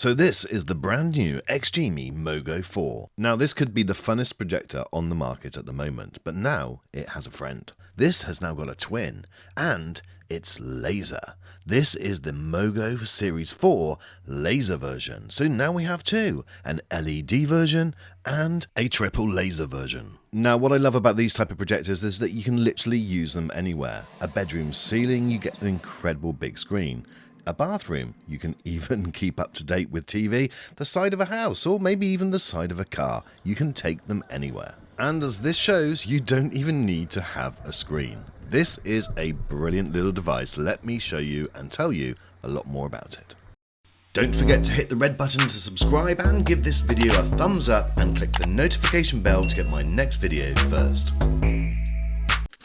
So this is the brand new XGIMI MoGo 4. Now this could be the funnest projector on the market at the moment, but now it has a friend. This has now got a twin, and it's laser. This is the MoGo Series 4 laser version. So now we have two, an LED version and a triple laser version. Now what I love about these type of projectors is that you can literally use them anywhere. A bedroom ceiling, you get an incredible big screen. A bathroom, you can even keep up to date with TV, the side of a house, or maybe even the side of a car. You can take them anywhere. And as this shows, you don't even need to have a screen. This is a brilliant little device. Let me show you and tell you a lot more about it. Don't forget to hit the red button to subscribe and give this video a thumbs up and click the notification bell to get my next video first.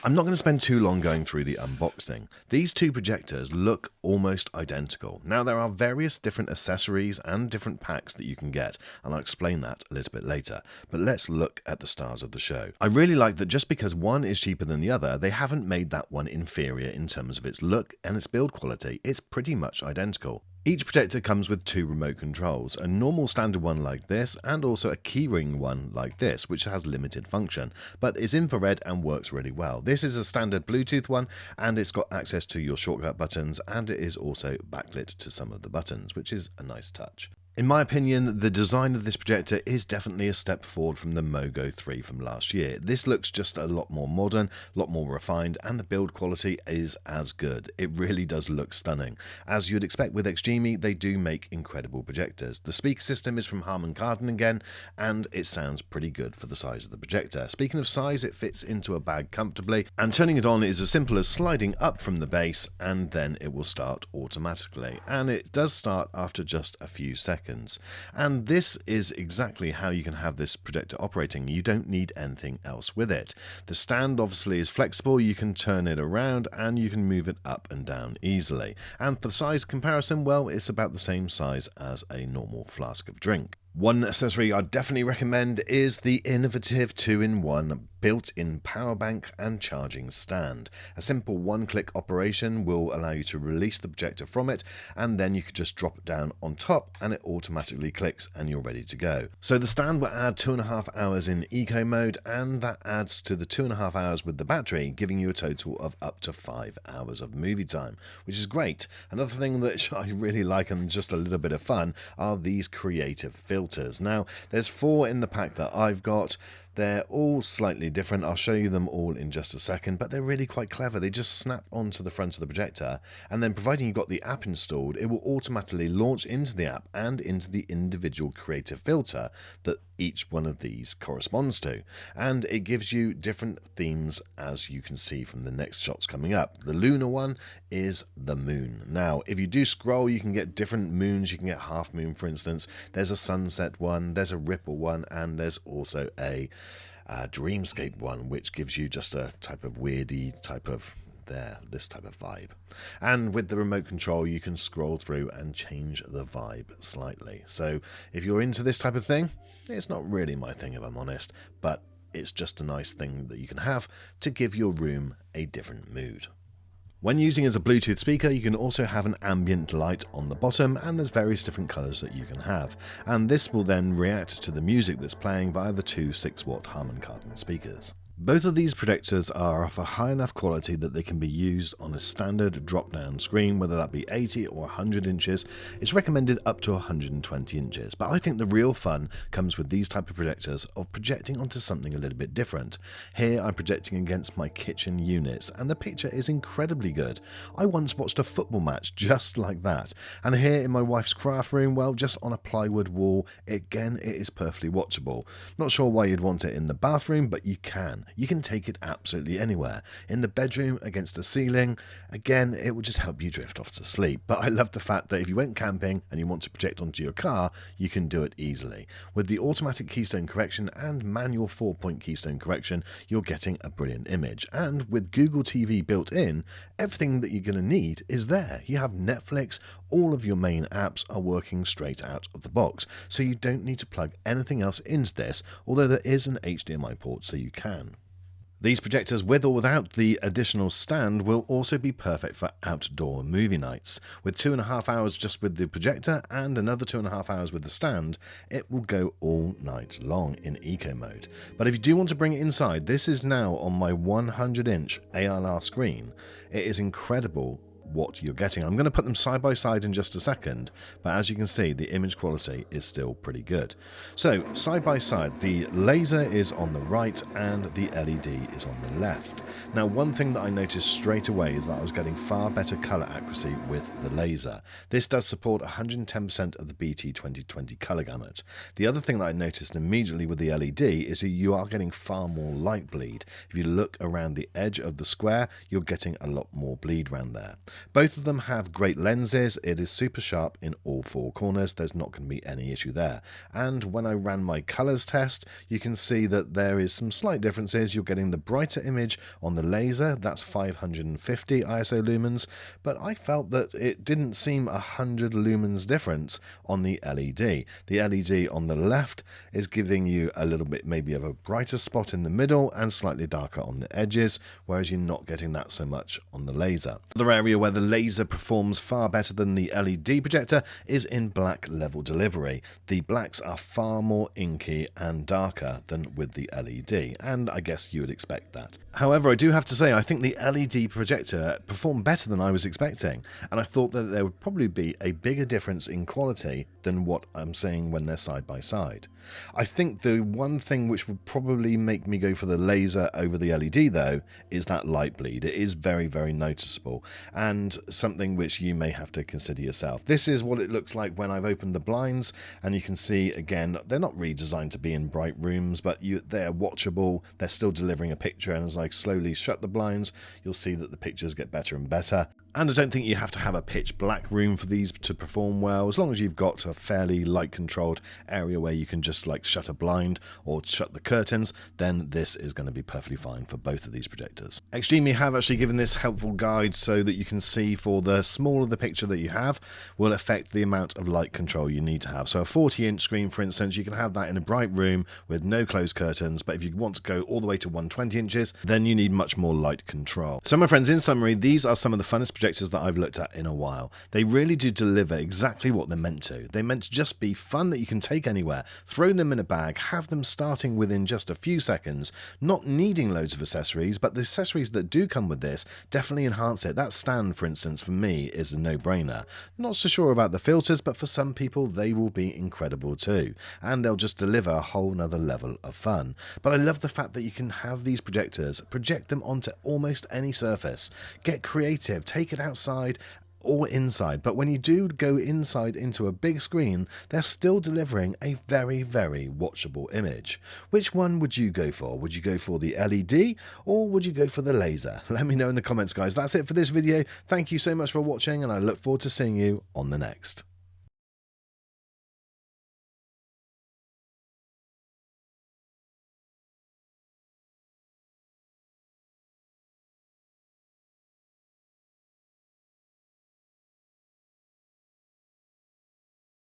I'm not going to spend too long going through the unboxing. These two projectors look almost identical. Now there are various different accessories and different packs that you can get, and I'll explain that a little bit later. But let's look at the stars of the show. I really like that just because one is cheaper than the other, they haven't made that one inferior in terms of its look and its build quality. It's pretty much identical. Each projector comes with two remote controls, a normal standard one like this and also a keyring one like this, which has limited function, but is infrared and works really well. This is a standard Bluetooth one and it's got access to your shortcut buttons, and it is also backlit to some of the buttons, which is a nice touch. In my opinion, the design of this projector is definitely a step forward from the MoGo 3 from last year. This looks just a lot more modern, a lot more refined, and the build quality is as good. It really does look stunning. As you'd expect with XGIMI, they do make incredible projectors. The speaker system is from Harman Kardon again, and it sounds pretty good for the size of the projector. Speaking of size, it fits into a bag comfortably, and turning it on is as simple as sliding up from the base, and then it will start automatically. And it does start after just a few seconds. And this is exactly how you can have this projector operating. You don't need anything else with it. The stand obviously is flexible. You can turn it around and you can move it up and down easily. And for the size comparison, well, it's about the same size as a normal flask of drink. One accessory I definitely recommend is the innovative 2-in-1 built-in power bank and charging stand. A simple one-click operation will allow you to release the projector from it, and then you could just drop it down on top and it automatically clicks and you're ready to go. So the stand will add 2.5 hours in eco mode, and that adds to the 2.5 hours with the battery, giving you a total of up to 5 hours of movie time, which is great. Another thing that I really like and just a little bit of fun are these creative filters. Now, there's 4 in the pack that I've got. They're all slightly different. I'll show you them all in just a second, but they're really quite clever. They just snap onto the front of the projector, and then providing you've got the app installed, it will automatically launch into the app and into the individual creative filter that each one of these corresponds to. And it gives you different themes, as you can see from the next shots coming up. The lunar one is the moon. Now, if you do scroll, you can get different moons. You can get half moon, for instance. There's a sunset one, there's a ripple one, and there's also a dreamscape one, which gives you just a type of weirdy type of this type of vibe. And with the remote control, you can scroll through and change the vibe slightly. So if you're into this type of thing, it's not really my thing if I'm honest, but it's just a nice thing that you can have to give your room a different mood. When using as a Bluetooth speaker, you can also have an ambient light on the bottom, and there's various different colors that you can have. And this will then react to the music that's playing via the two 6-watt Harman Kardon speakers. Both of these projectors are of a high enough quality that they can be used on a standard drop-down screen, whether that be 80 or 100 inches. It's recommended up to 120 inches, but I think the real fun comes with these type of projectors of projecting onto something a little bit different. Here I'm projecting against my kitchen units, and the picture is incredibly good. I once watched a football match just like that, and here in my wife's craft room, well, just on a plywood wall, again, it is perfectly watchable. Not sure why you'd want it in the bathroom, but you can. You can take it absolutely anywhere. In the bedroom, against the ceiling, again, it will just help you drift off to sleep. But I love the fact that if you went camping and you want to project onto your car, you can do it easily. With the automatic keystone correction and manual 4-point keystone correction, you're getting a brilliant image. And with Google TV built in, everything that you're going to need is there. You have Netflix, all of your main apps are working straight out of the box, so you don't need to plug anything else into this, although there is an HDMI port so you can. These projectors, with or without the additional stand, will also be perfect for outdoor movie nights. With 2.5 hours just with the projector and another 2.5 hours with the stand, it will go all night long in eco mode. But if you do want to bring it inside, this is now on my 100-inch ALR screen. It is incredible what you're getting. I'm going to put them side by side in just a second, but as you can see, the image quality is still pretty good. So side by side, the laser is on the right and the LED is on the left. Now, one thing that I noticed straight away is that I was getting far better color accuracy with the laser. This does support 110% of the BT 2020 color gamut. The other thing that I noticed immediately with the LED is that you are getting far more light bleed. If you look around the edge of the square, you're getting a lot more bleed around there. Both of them have great lenses. It is super sharp in all four corners. There's not going to be any issue there. And when I ran my colors test, you can see that there is some slight differences. You're getting the brighter image on the laser. That's 550 ISO lumens, but I felt that it didn't seem 100 lumens difference on the LED. The LED on the left is giving you a little bit maybe of a brighter spot in the middle and slightly darker on the edges, whereas you're not getting that so much on the laser. Another area where the laser performs far better than the LED projector is in black level delivery. The blacks are far more inky and darker than with the LED, and I guess you would expect that. However, I do have to say I think the LED projector performed better than I was expecting, and I thought that there would probably be a bigger difference in quality than what I'm seeing when they're side by side. I think the one thing which would probably make me go for the laser over the LED though is that light bleed. It is very, very noticeable and something which you may have to consider yourself. This is what it looks like when I've opened the blinds, and you can see again they're not really designed to be in bright rooms, but they're watchable. They're still delivering a picture, and as I slowly shut the blinds, you'll see that the pictures get better and better. And I don't think you have to have a pitch black room for these to perform well. As long as you've got a fairly light controlled area where you can just like shut a blind or shut the curtains, then this is going to be perfectly fine for both of these projectors. XGIMI have actually given this helpful guide so that you can see for the smaller the picture that you have will affect the amount of light control you need to have. So a 40-inch screen, for instance, you can have that in a bright room with no closed curtains, but if you want to go all the way to 120 inches, then you need much more light control. So my friends, in summary, these are some of the funnest projectors that I've looked at in a while. They really do deliver exactly what they're meant to. They're meant to just be fun that you can take anywhere, throw them in a bag, have them starting within just a few seconds, not needing loads of accessories, but the accessories that do come with this definitely enhance it. That stand, for instance, for me is a no-brainer. Not so sure about the filters, but for some people they will be incredible too, and they'll just deliver a whole nother level of fun. But I love the fact that you can have these projectors, project them onto almost any surface, get creative, take it outside or inside, but when you do go inside into a big screen, they're still delivering a very, very watchable image. Which one would you go for? Would you go for the LED or would you go for the laser? Let me know in the comments, guys. That's it for this video. Thank you so much for watching, and I look forward to seeing you on the next.